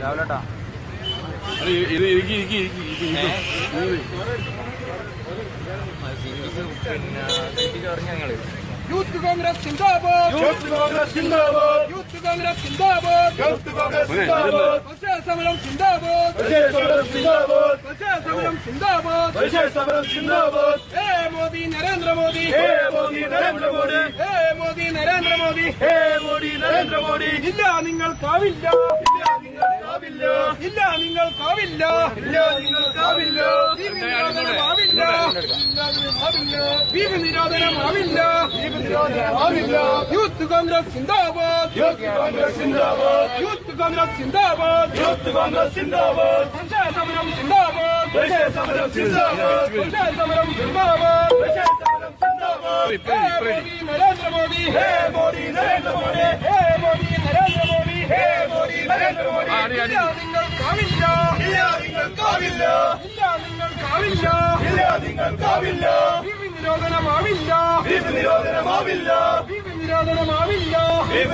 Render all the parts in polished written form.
രാവിലെട്ടാ ഞങ്ങള് യൂത്ത് കോൺഗ്രസ് സിന്ദാബാദ്, യൂത്ത് കോൺഗ്രസ് സിന്ദാബാദ്, യൂത്ത് കോൺഗ്രസ് സിന്ദാബാദ്, യൂത്ത് കോൺഗ്രസ് സിന്ദാബാദ്, സമരം സിന്ദാബാദ്, സമരം സിന്ദാബാദ്, സമരം സിന്ദാബാദ്, സമരം സിന്ദാബാദ്. ഹേ മോദി നരേന്ദ്ര മോദി, ഹേ മോദി നരേന്ദ്ര മോദി, ഹേ മോദി നരേന്ദ്ര മോദി, ഹേ മോദി നരേന്ദ്ര മോദി. ഇല്ല നിങ്ങൾക്കാവില്ല, ഇല്ല നിങ്ങൾക്കാവില്ല, ഇല്ല നിങ്ങൾക്കാവില്ല, ഇല്ല നിങ്ങൾക്കാവില്ല. നിരോധനമാവില്ല, നിരോധനമാവില്ല, നിരോധനമാവില്ല. യൂത്ത് കോൺഗ്രസ് സിന്ദാബാദ്, യൂത്ത് കോൺഗ്രസ് സിന്ദാബാദ്, യൂത്ത് കോൺഗ്രസ് സിന്ദാബാദ്, യൂത്ത് കോൺഗ്രസ് സിന്ദാബാദ്. സമരം സിന്ദാബാദ്, സമരം സിന്ദാബാദ്, സമരം സിന്ദാബാദ്, സമരം സിന്ദാബാദ്. ഹേ മോദി നരേന്ദ്ര മോദി, ഹേ മോദി നരേന്ദ്ര മോദി, ഹേ മോദി നരേന്ദ്ര മോദി, ഹേ മോദി നരേന്ദ്ര മോദി. ഇല്ല നിങ്ങൾക്കാവില്ല, ഇല്ല നിങ്ങൾക്കാവില്ല, ഇല്ല നിങ്ങൾക്കാവില്ല, ഇല്ല നിങ്ങൾക്കാവില്ല. നിരോധനമാവില്ല, നിരോധനമാവില്ല, നിരോധനമാവില്ല,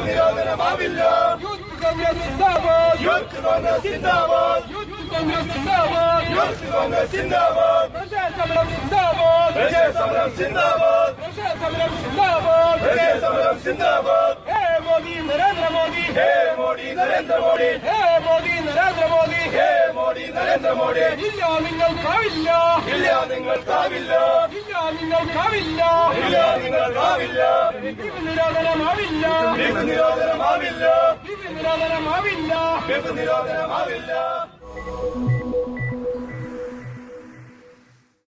നിരോധനമാവില്ല. യൂത്ത് കോൺഗ്രസ് സിന്ദാബാദ്, യൂത്ത് കോൺഗ്രസ് സിന്ദാബാദ്, യൂത്ത് കോൺഗ്രസ് സിന്ദാബാദ്, യൂത്ത് കോൺഗ്രസ് സിന്ദാബാദ്. സമരം സിന്ദാബാദ്, സമരം സിന്ദാബാദ്, സമരം സിന്ദാബാദ്, സമരം സിന്ദാബാദ്. ഹേ മോദി നരേന്ദ്ര മോദി, ഹേ മോദി നരേന്ദ്ര മോദി, ഹേ മോദി നരേന്ദ്ര മോദി, ഹേ മോദി നരേന്ദ്ര മോദി. ഇല്ല നിങ്ങൾക്കാവില്ല, ഇല്ല നിങ്ങൾക്കാവില്ല, ഇല്ല നിങ്ങൾക്കാവില്ല, ഇല്ല നിങ്ങൾക്കാവില്ല. നിരോധനമാവില്ല, നിരോധനമാവില്ല, നിരോധനമാവില്ല, നിരോധനമാവില്ല.